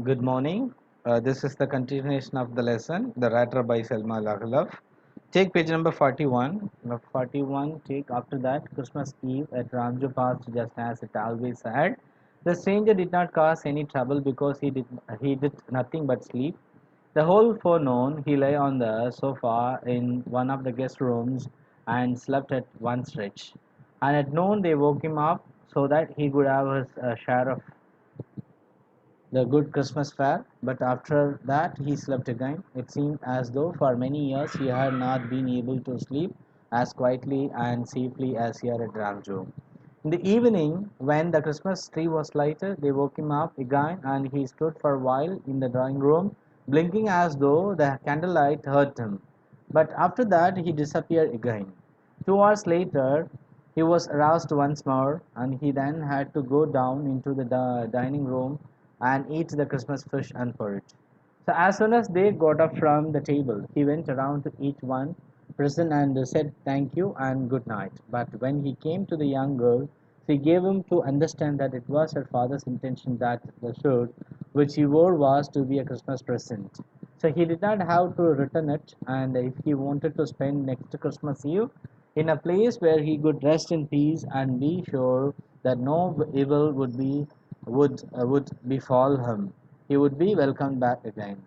Good morning. This is the continuation of the lesson, the Rattrap by Selma Lagalov. Take page number 41. 41, take after that, Christmas Eve at Ramjo passed just as it always had. The stranger did not cause any trouble because he did nothing but sleep. The whole forenoon he lay on the sofa in one of the guest rooms and slept at one stretch. And at noon they woke him up so that he could have his share of the good Christmas fare, but after that he slept again. It seemed as though for many years he had not been able to sleep as quietly and safely as here at Ramjo. In the evening, when the Christmas tree was lighted, they woke him up again and he stood for a while in the drawing room, blinking as though the candlelight hurt him. But after that he disappeared again. 2 hours later, he was aroused once more, and he then had to go down into the dining room and eat the Christmas fish and porridge. So as soon as they got up from the table, he went around to each one present and said thank you and good night. But when he came to the young girl, she gave him to understand that it was her father's intention that the shirt which he wore was to be a Christmas present. So he did not have to return it, and if he wanted to spend next Christmas Eve in a place where he could rest in peace and be sure that no evil would befall him, he would be welcomed back again.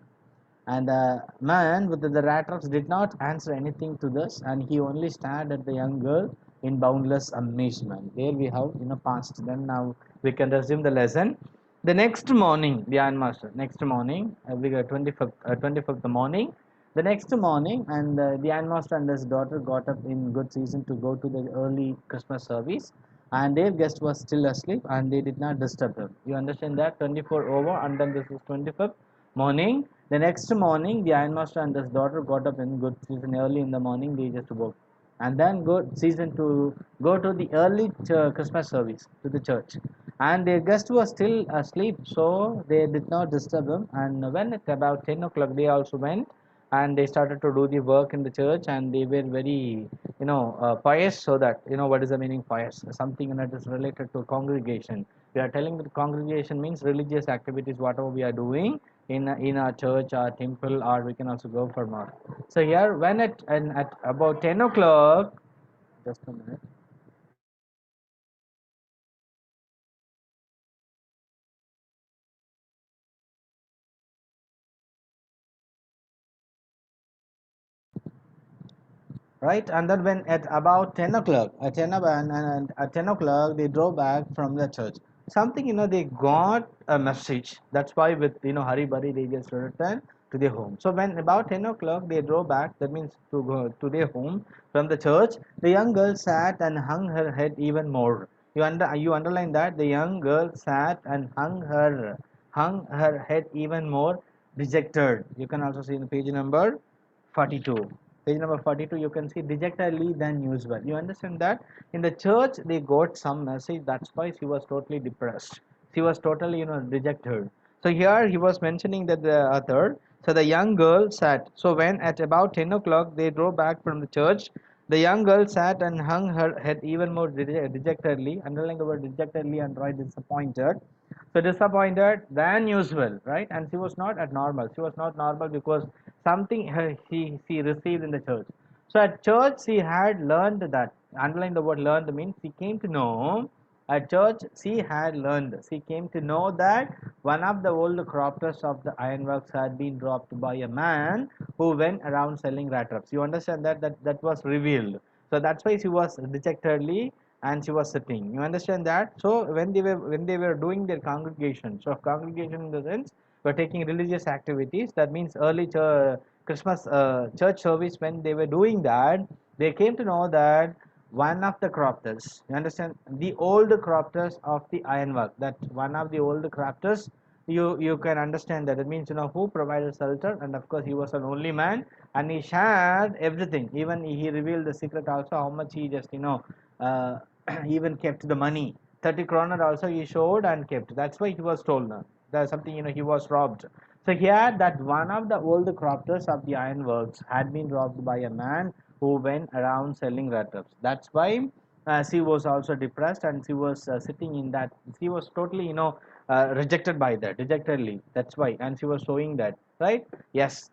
And the man with the rat traps did not answer anything to this, and he only stared at the young girl in boundless amazement. There we have past. Then now we can resume the lesson. The next morning, the iron master. Next morning, we got 25th morning. The next morning, and the iron master and his daughter got up in good season to go to the early Christmas service, and their guest was still asleep, and they did not disturb him. You understand that? 24 over, and then this is 25th morning. The next morning, the ironmaster and his daughter got up in good season early in the morning. They just woke, and then go to the early Christmas service to the church. And their guest was still asleep, so they did not disturb him. And when at about 10 o'clock, they also went and they started to do the work in the church, and they were very pious. So that what is the meaning pious? Something that is related to congregation. We are telling that congregation means religious activities, whatever we are doing in a church or temple, or we can also go for more. So here when at about 10 o'clock, just a minute. Right, and then when at about 10 o'clock and at 10 o'clock they drove back from the church. Something they got a message. That's why with hurry burry they just returned to their home. So when about 10 o'clock they drove back, that means to go to their home from the church. The young girl sat and hung her head even more. You underline that. The young girl sat and hung her head even more, dejected. You can also see in page number 42. Page number 42, you can see dejectedly than usual. You understand that? In the church, they got some message. That's why she was totally depressed. She was totally, dejected. So here he was mentioning that the author. So the young girl sat. So when at about 10 o'clock they drove back from the church, the young girl sat and hung her head even more dejectedly. Underline the word dejectedly and write disappointed. So disappointed than usual, right? And she was not at normal. She was not normal because something she received in the church. So at church she had learned that. Underline the word learned means she came to know. At church she had learned. She came to know that one of the old crofters of the ironworks had been dropped by a man who went around selling rat traps. You understand that was revealed. So that's why she was dejectedly and she was sitting. You understand that? So when they were doing their congregation, so congregation in the sense were taking religious activities. That means early Christmas church service. When they were doing that, they came to know that one of the crafters, you understand, the old crafters of the ironwork, that one of the old crafters, you can understand that it means who provided shelter, and of course he was an only man, and he shared everything. Even he revealed the secret also, how much he just uh, even kept the money. 30 kroner also he showed and kept. That's why he was stolen. There's something, he was robbed. So here that one of the old crofters of the ironworks had been robbed by a man who went around selling rattlers. That's why she was also depressed, and she was sitting in that. She was totally, rejected by that, rejectedly. That's why, and she was showing that, right? Yes.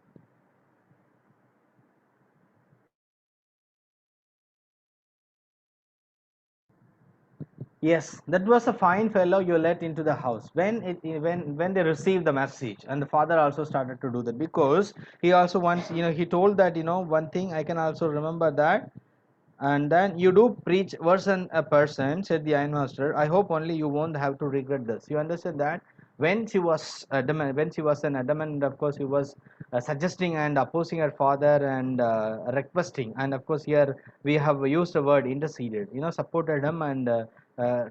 Yes, that was a fine fellow you let into the house. When they received the message, and the father also started to do that, because he also once, he told that, one thing I can also remember that. And then you do preach worse than a person, said the ironmaster. I hope only you won't have to regret this. You understand that? When she was an adamant, of course, he was suggesting and opposing her father and requesting. And of course, here we have used the word interceded. Supported him and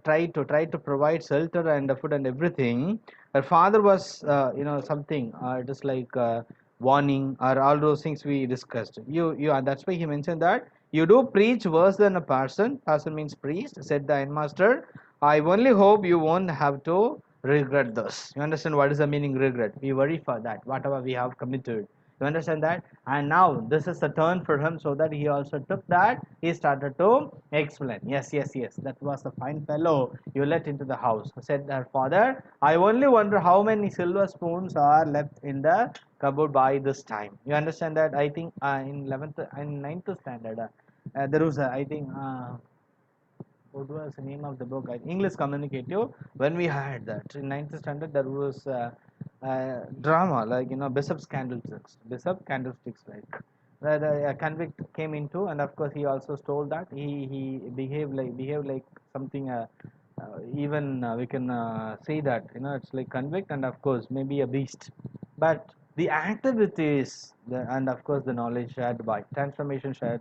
tried to provide shelter and food and everything. Her father was, something. It is like warning or all those things we discussed. That's why he mentioned that you do preach worse than a person. Person means priest, said the headmaster. I only hope you won't have to regret this. You understand what is the meaning regret? We worry for that, whatever we have committed. You understand that? And now this is a turn for him, so that he also took that. He started to explain. Yes, yes, yes. That was a fine fellow you let into the house, said her father. I only wonder how many silver spoons are left in the cupboard by this time. You understand that? I think in 11th and 9th standard, there was I think what was the name of the book? English Communicative. When we had that in ninth standard, there was drama, like Bishop's Candlesticks. Bishop Candlesticks, like where the convict came into, and of course he also stole that. He behaved like something. Even we can say that it's like convict, and of course maybe a beast. But the activities, and of course the knowledge shared by transformation shared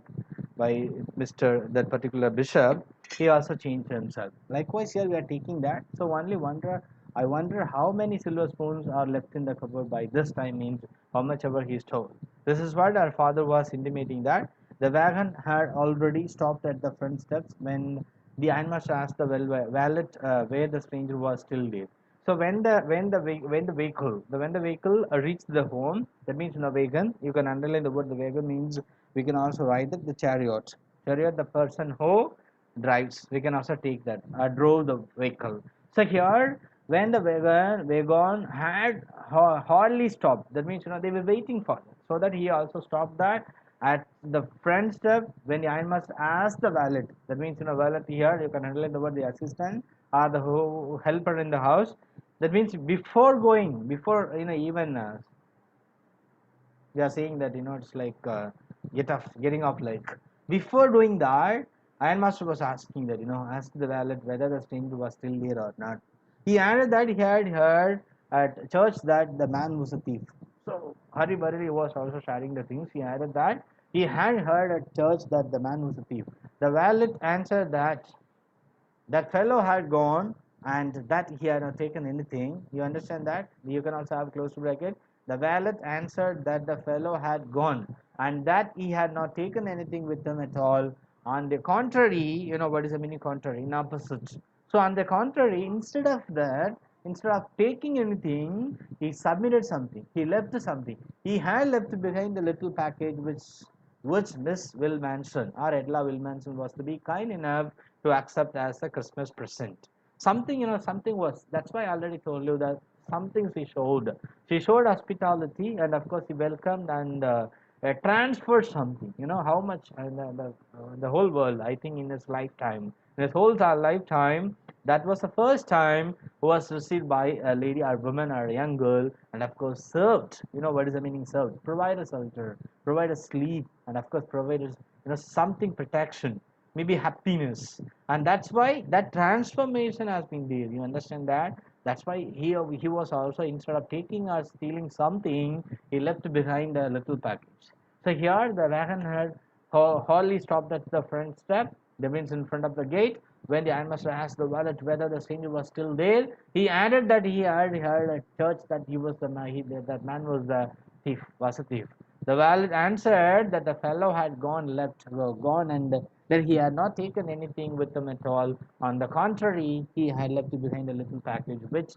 by Mr. that particular bishop, he also changed himself. Likewise, here we are taking that. So only wonder, I wonder how many silver spoons are left in the cupboard by this time means how much ever he stole. This is what our father was intimating, that the wagon had already stopped at the front steps when the ironmaster asked the valet where the stranger was still there. So when the vehicle reached the home, that means in a wagon, you can underline the word the wagon means, we can also write it the chariot. Chariot, the person who drives. We can also take that. Drove the vehicle. So here, when the wagon had hardly stopped, that means they were waiting for it. So that he also stopped that at the front step when the ironmaster asked the valet. That means valet here you can underline the word the assistant or the helper in the house. That means before going, before even they are saying that it's like getting off, like before doing that, ironmaster was asking that asked the valet whether the stranger was still there or not. He added that he had heard at church that the man was a thief. So Hari Barari was also sharing the things. He added that he had heard at church that the man was a thief. The valet answered that that fellow had gone and that he had not taken anything. You understand that? You can also have close bracket. The valet answered that the fellow had gone and that he had not taken anything with him at all. On the contrary, what is the meaning contrary? In opposite. So on the contrary, instead of that, instead of taking anything, he submitted something. He left something. He had left behind the little package which Miss Wilmanson or Edla Wilmanson was to be kind enough to accept as a Christmas present. Something, something was. That's why I already told you that something she showed. She showed hospitality, and of course, she welcomed and transferred something. How much the whole world. I think in his lifetime, in his whole lifetime, that was the first time was received by a lady or woman or a young girl, and of course served. What is the meaning served? Provide a shelter, provide a sleep, and of course provide something protection, maybe happiness. And that's why that transformation has been there. You understand that? That's why he was also, instead of taking or stealing something, he left behind a little package. So here the wagon had hardly stopped at the front step, that means in front of the gate. When the ironmaster asked the valet whether the stranger was still there, he added that he had heard at church that he was that man was the thief, was a thief. The valet answered that the fellow had gone, and that he had not taken anything with him at all. On the contrary, he had left behind a little package which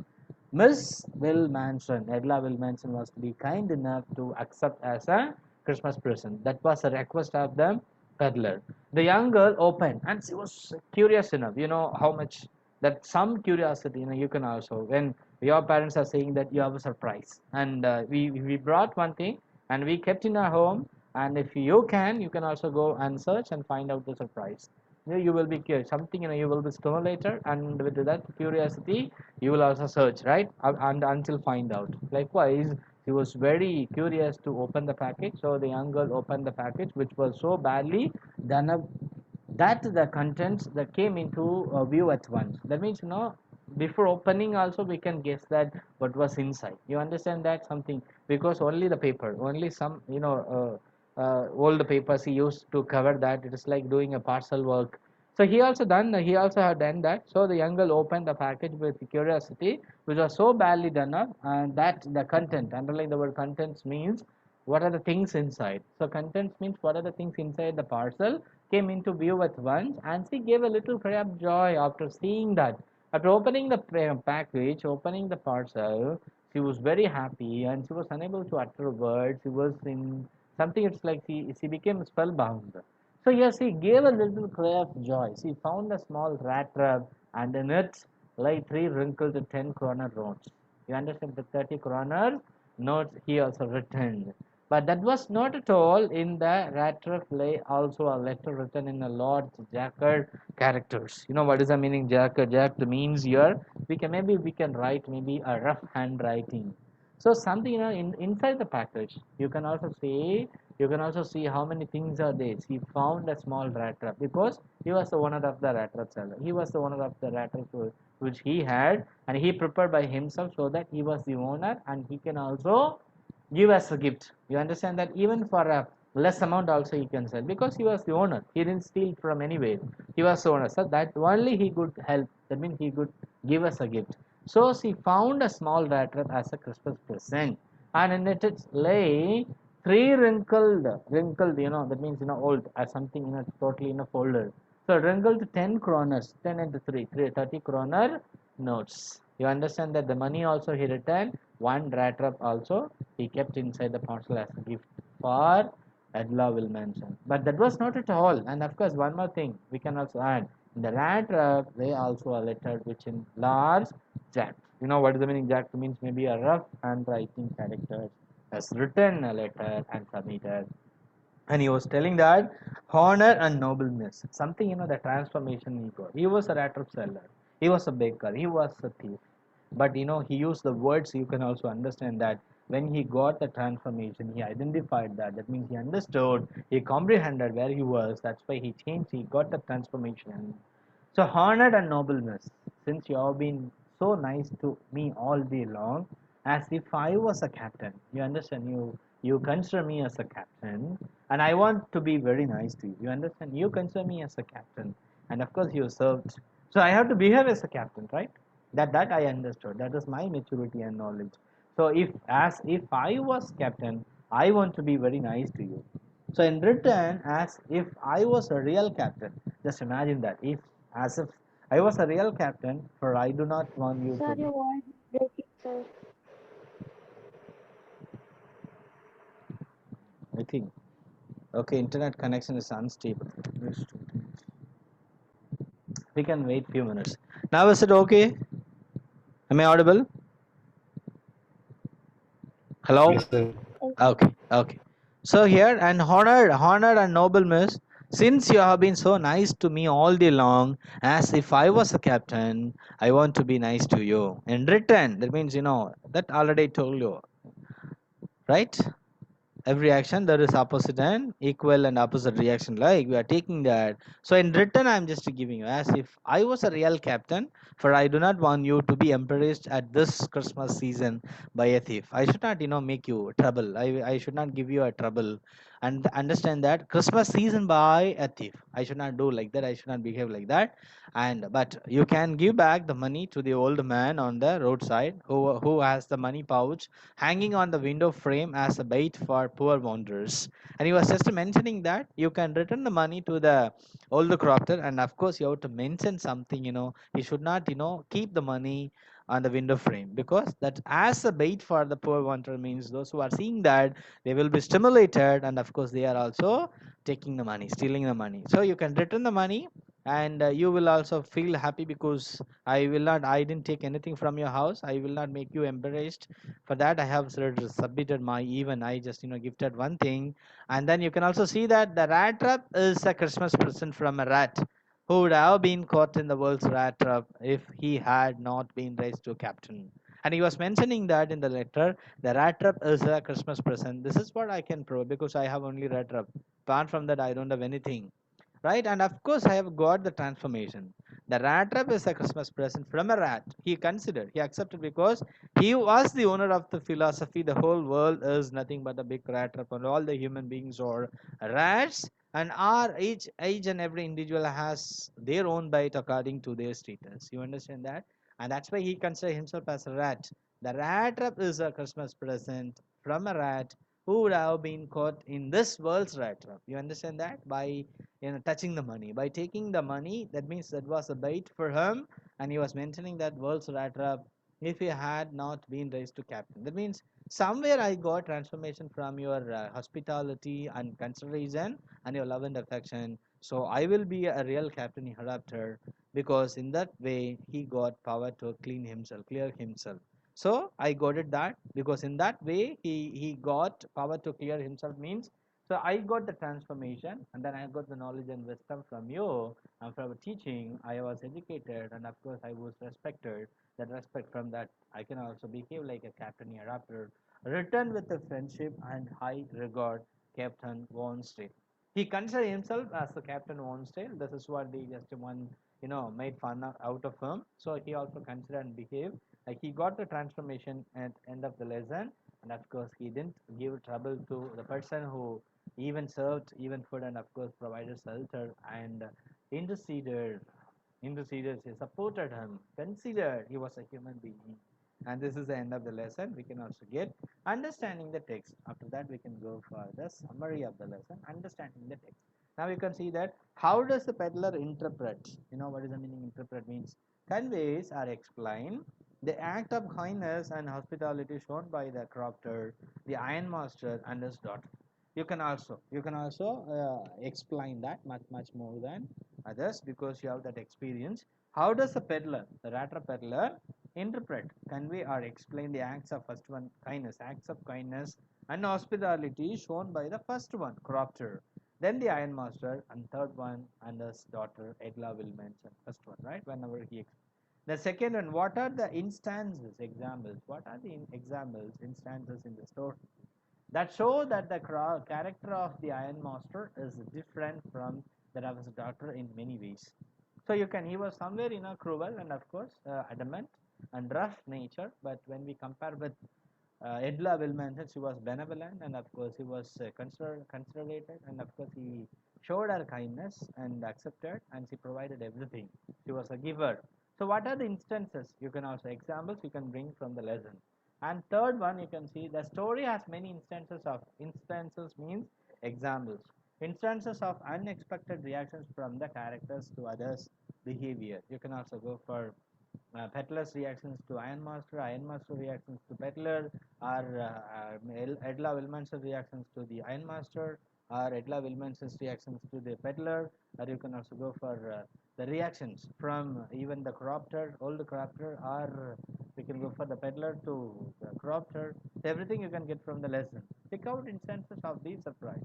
Miss Wilmanson, Edla Wilmanson, was to be kind enough to accept as a Christmas present. That was a request of the peddler. The young girl opened and she was curious enough. How much that some curiosity, you can also, when your parents are saying that you have a surprise, and we brought one thing and we kept in our home, and if you can also go and search and find out the surprise. You will be curious something, you will be stimulated, and with that curiosity you will also search, right? And until find out. Likewise, he was very curious to open the package, so the young girl opened the package, which was so badly done up that the contents that came into view at once. That means, before opening also we can guess that what was inside. You understand that something, because only the paper, only some, old papers he used to cover that. It is like doing a parcel work. So he also had done that. So the young girl opened the package with curiosity, which was so badly done up, and that the content, underline the word contents, means what are the things inside. So contents means what are the things inside the parcel came into view at once, and she gave a little cry of joy after seeing that. After opening the package, opening the parcel, she was very happy and she was unable to utter a word. She was in something, it's like she became spellbound. So yes, he gave a little cry of joy. She found a small rat trap, and in it lay three wrinkled 10 kroner notes. You understand, the 30 kroner notes he also returned. But that was not at all. In the Rattrap lay also a letter written in a large Jacket characters. You know what is the meaning Jacket? Jacket means here we can write maybe a rough handwriting. So something, inside the package you can also see how many things are there. He found a small rat trap because he was the owner of the rat trap seller. He was the owner of the rat trap which he had, and he prepared by himself, so that he was the owner and he can also give as a gift. You understand that even for a less amount also he can sell, because he was the owner. He didn't steal from anywhere. He was the owner. So that only he could help. That means he could give us a gift. So she found a small rat trap as a Christmas present, and in it lay three wrinkled, that means, old, as something, totally in a folder. So wrinkled 10 kroners, 10 and 3, 30 kroner notes. You understand that the money also he returned, one rat trap also he kept inside the parcel as a gift for Edla will mention. But that was not at all. And of course, one more thing we can also add. In the rat trap, they also a letter which in large jack. You know what is the meaning? Jack means maybe a rough handwriting character has written a letter and submitted. And he was telling that honor and nobleness, something, the transformation he got. He was a rat trap seller, he was a baker, he was a thief, but he used the words. You can also understand that when he got the transformation, he identified that means he understood, he comprehended where he was. That's why he changed, he got the transformation. So honored and nobleness, since you have been so nice to me all day long, as if I was a captain. You understand? You consider me as a captain, and I want to be very nice to you. You understand? You consider me as a captain, and of course you served. So I have to behave as a captain, right? That I understood. That is my maturity and knowledge. So if I was captain, I want to be very nice to you. So in return, as if I was a real captain, just imagine that, if as if I was a real captain, for I do not want you Sir, to be. your voice is breaking, sir. I think, okay, internet connection is unstable. We can wait few minutes. Now is it okay? Am I audible? Hello? Yes, sir. Yes, Okay, okay. So here, and honored and nobleness, since you have been so nice to me all day long, as if I was a captain, I want to be nice to you. In return, that means, that already told you, right? Every action there is opposite and equal and opposite reaction, like we are taking that. So in return, I'm just giving you, as if I was a real captain, for I do not want you to be embarrassed at this Christmas season by a thief. I should not, make you trouble. I should not give you a trouble, and understand that Christmas season by a thief, I should not do like that. I should not behave like that. And but you can give back the money to the old man on the roadside, who has the money pouch hanging on the window frame as a bait for poor wanderers. And he was just mentioning that you can return the money to the older crofter, and of course you have to mention something. He should not, keep the money on the window frame, because that as a bait for the poor wanderer means those who are seeing that they will be stimulated, and of course they are also taking the money, stealing the money. So you can return the money and you will also feel happy because I didn't take anything from your house. I will not make you embarrassed. For that I have submitted my, even I just gifted one thing. And then you can also see that the rat trap is a Christmas present from a rat who would have been caught in the world's rat trap if he had not been raised to captain. And he was mentioning that in the letter, the rat trap is a Christmas present. This is what I can prove because I have only rat trap. Apart from that, I don't have anything, right? And of course I have got the transformation. The rat trap is a Christmas present from a rat. He considered, he accepted, because he was the owner of the philosophy the whole world is nothing but a big rat trap and all the human beings are rats, and our each and every individual has their own bite according to their status. You understand that? And that's why he considered himself as a rat. The rat trap is a Christmas present from a rat who would have been caught in this world's rat trap. You understand that? By touching the money, by taking the money, that means that was a bait for him. And he was mentioning that world's rat trap if he had not been raised to captain. That means somewhere I got transformation from your hospitality and consideration and your love and affection, so I will be a real captain hereafter, because in that way he got power to clear himself. So I got it that because in that way he got power to clear himself, means so I got the transformation, and then I got the knowledge and wisdom from you, and from teaching I was educated, and of course I was respected. That respect, from that I can also behave like a captain hereafter, return with the friendship and high regard, Captain Wonstead. He considered himself as the Captain Wonstead. This is what the just one made fun out of him. So he also considered and behaved like he got the transformation at end of the lesson, and of course he didn't give trouble to the person who even served even food, and of course provided shelter and interceded. Interceded, he supported him, considered he was a human being. And this is the end of the lesson. We can also get understanding the text. After that we can go for the summary of the lesson, understanding the text. Now you can see that how does the peddler interpret? What is the meaning? Interpret means conveys or explain the act of kindness and hospitality shown by the crofter, the ironmaster, and his daughter. You can also explain that much more than others, because you have that experience. How does the peddler, the Rattrap peddler, interpret, convey, or explain the acts of first one, kindness, acts of kindness and hospitality shown by the first one, crofter, then the ironmaster, and third one, and his daughter Egla will mention first one, right? Whenever he the second one, what are the instances, examples? What are the examples, instances in the story that show that the character of the ironmaster is different from that of his daughter in many ways? So he was somewhere cruel and of course adamant and rough nature, but when we compare with Edla Wilmanson, she was benevolent, and of course he was considerate, and of course he showed her kindness and accepted, and she provided everything. She was a giver. So what are the instances? You can also examples you can bring from the lesson. And third one, you can see the story has many instances means examples. Instances of unexpected reactions from the characters to others' behavior. You can also go for Peddler's reactions to Ironmaster, Ironmaster reactions to Peddler, or Edla Wilmanson's reactions to the Ironmaster, or Edla Wilmanson's reactions to the Peddler, or you can also go for the reactions from even the Cropter, old Cropter, or we can go for the Peddler to the Cropter. So everything you can get from the lesson. Pick out instances of these surprises,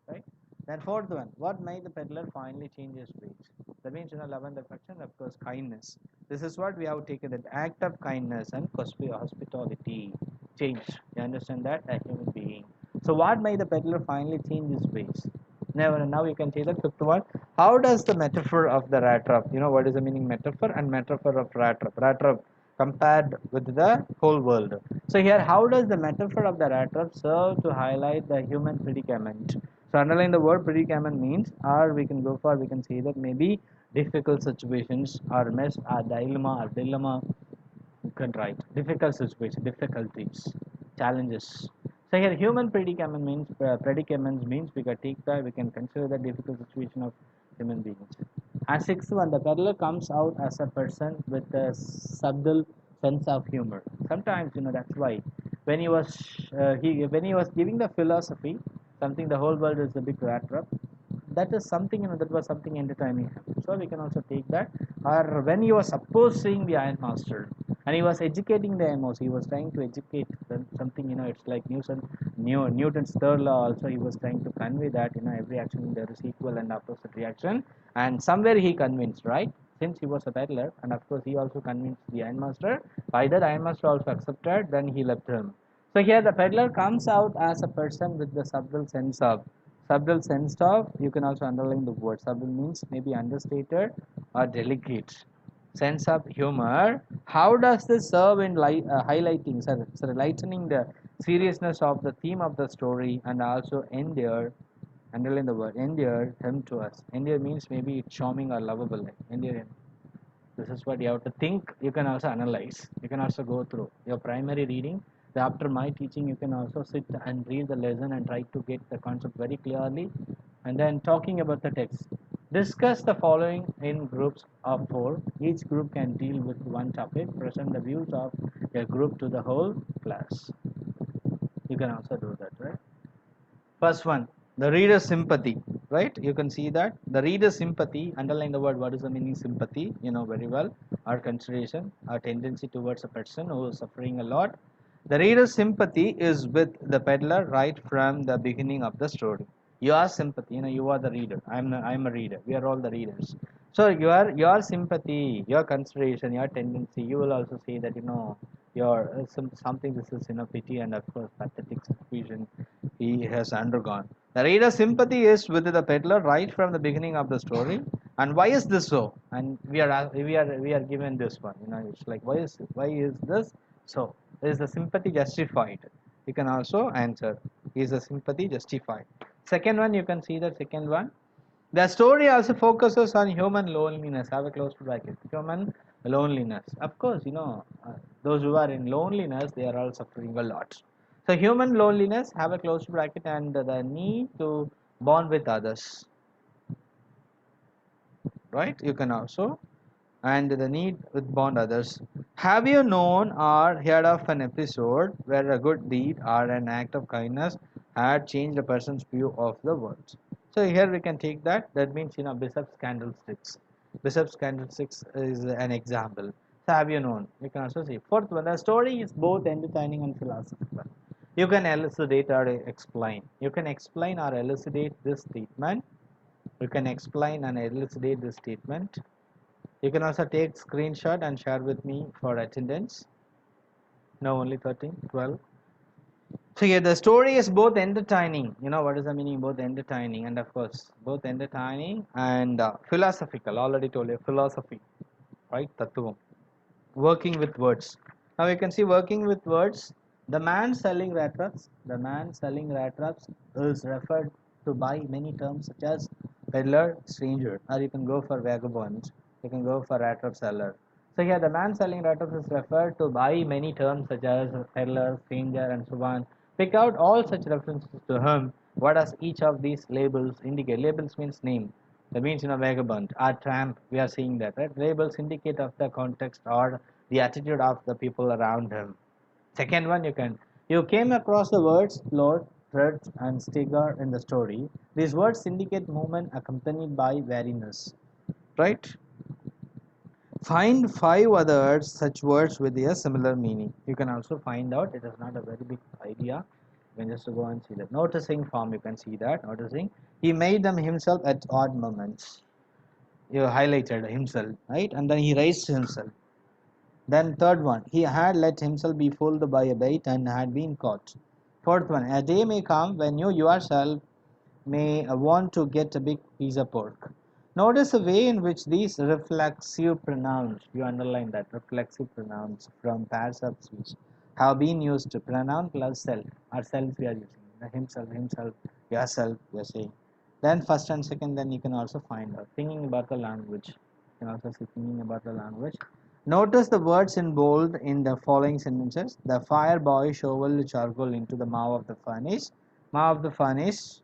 right? Then fourth one, what made the peddler finally change his ways? That means love and affection, of course, kindness. This is what we have taken, that act of kindness and hospitality change. You understand that? A human being. So what made the peddler finally change his ways? Now you can say that fifth one. How does the metaphor of the rat trap? What is the meaning metaphor and metaphor of rat trap? Rat trap compared with the whole world. So here, how does the metaphor of the rat trap serve to highlight the human predicament? So underline the word predicament means, or we can say that maybe difficult situations or mess or dilemma, you can write difficult situation, difficulties, challenges. So here human predicaments means we can consider the difficult situation of human beings. And sixth one, the peddler comes out as a person with a subtle sense of humor. Sometimes that's why when he was giving the philosophy, something the whole world is a big rat trap, that is something, that was something entertaining. So we can also take that. Or when he was opposing the ironmaster and he was educating the emos, he was trying to educate something, it's like Newton's third law also. He was trying to convey that every action there is equal and opposite reaction, and somewhere he convinced, right? Since he was a peddler, and of course he also convinced the ironmaster. By that, ironmaster also accepted, then he left him. So here the peddler comes out as a person with the subtle sense of, you can also underline the word. Subtle means maybe understated or delicate sense of humor. How does this serve in highlighting, lightening the seriousness of the theme of the story, and also underline the word, endear him to us. Endear means maybe it's charming or lovable. Like endear him. This is what you have to think. You can also analyze. You can also go through your primary reading. After my teaching, you can also sit and read the lesson and try to get the concept very clearly. And then talking about the text. Discuss the following in groups of 4. Each group can deal with one topic. Present the views of a group to the whole class. You can also do that, right? First one, the reader's sympathy, right? You can see that the reader's sympathy, underline the word, what is the meaning sympathy, very well, our consideration, our tendency towards a person who is suffering a lot. The reader's sympathy is with the peddler right from the beginning of the story. Your sympathy, you are the reader. I'm a reader. We are all the readers. So your sympathy, your consideration, your tendency, you will also say that your something, this is pity and of course pathetic situation he has undergone. The reader's sympathy is with the peddler right from the beginning of the story. And why is this so? And we are given this one. It's like why is this so? Is the sympathy justified? You can also answer. Is the sympathy justified? Second one, you can see the second one. The story also focuses on human loneliness. Have a close bracket. Human loneliness. Of course, those who are in loneliness, they are all suffering a lot. So human loneliness, have a close bracket, and the need to bond with others. Right? You can also, and the need with bond others. Have you known or heard of an episode where a good deed or an act of kindness had changed a person's view of the world? So here we can take that. That means Bishop's candlesticks. Bishop's candlesticks is an example. So have you known? You can also see. Fourth one, the story is both entertaining and philosophical. You can elucidate or explain. You can explain or elucidate this statement. You can explain and elucidate this statement. You can also take screenshot and share with me for attendance. No, only 13, 12. So here the story is both entertaining. What is the meaning? Both entertaining and of course both entertaining and philosophical. Already told you philosophy, right? Tattvam. Working with words. Now you can see working with words. The man selling rattraps. The man selling rattraps is referred to by many terms such as peddler, stranger, or you can go for vagabond. You can go for rattrap seller. So here the man selling rattraps is referred to by many terms such as peddler, stranger, and so on. Pick out all such references to him. What does each of these labels indicate? Labels means name. That means vagabond or tramp. We are seeing that, right? Labels indicate of the context or the attitude of the people around him. Second one, you came across the words plot, threat, and stagger in the story. These words indicate movement accompanied by wariness, right? Find 5 other such words with a similar meaning. You can also find out. It is not a very big idea. You can just go and see that. Noticing form, you can see that. Noticing. He made them himself at odd moments. You highlighted himself, right? And then he raised himself. Then third one, he had let himself be fooled by a bait and had been caught. Fourth one, a day may come when you yourself may want to get a big piece of pork. Notice the way in which these reflexive pronouns, you underline that, reflexive pronouns from pairs of speech have been used to pronoun plus self, or self we are using, himself, yourself, we are saying. Then first and second, then you can also find out, thinking about the language. You can also say thinking about the language. Notice the words in bold in the following sentences. The fire boy shoveled charcoal into the mouth of the furnace. Mouth of the furnace,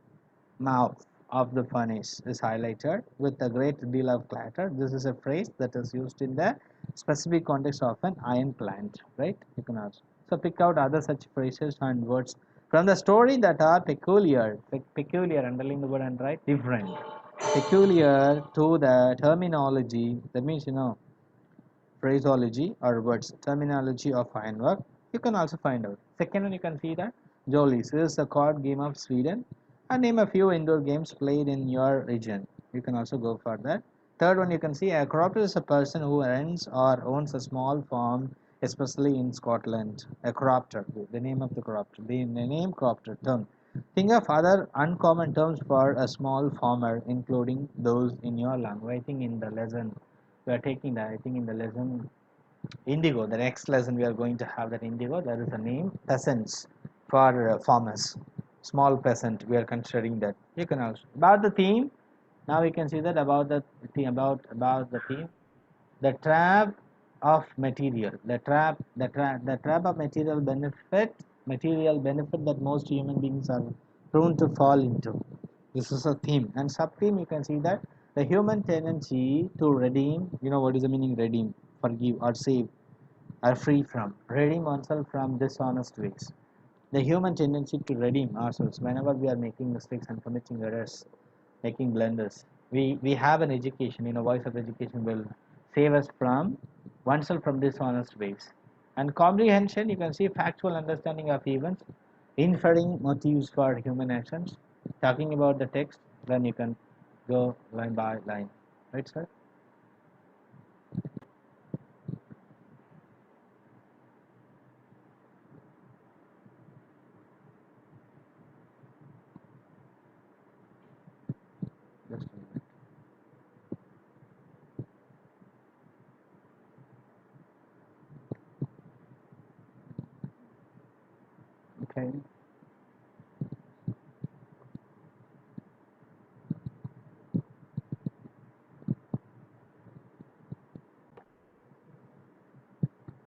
mouth of the furnace is highlighted with a great deal of clatter. This is a phrase that is used in the specific context of an iron plant, right? You can also. So pick out other such phrases and words From the story that are peculiar, peculiar, underline the word and write different, peculiar to the terminology, that means phraseology or words, terminology of ironwork, you can also find out. Second one, you can see that Jollies is a card game of Sweden, and name a few indoor games played in your region. You can also go for that. Third one, you can see a cropper is a person who rents or owns a small farm, especially in Scotland. A cropter, the name of the cropter, the name cropter term. Think of other uncommon terms for a small farmer, including those in your language. I think in the lesson we are taking that. I think in the lesson indigo, the next lesson we are going to have that indigo. There is a name peasants for farmers, small peasant. We are considering that. You can also about the theme. Now we can see that about the theme, about the theme, the trap of material, the trap of material benefit that most human beings are prone to fall into. This is a theme, and sub theme you can see that the human tendency to redeem. You know what is the meaning redeem? Forgive or save or free from, redeem oneself from dishonest ways. The human tendency to redeem ourselves whenever we are making mistakes and committing errors, making blunders. We have an education, voice of education will save us from oneself from dishonest ways. And comprehension, you can see factual understanding of events, inferring motives for human actions, talking about the text, then you can go line by line. Right, sir? Just a minute. Okay.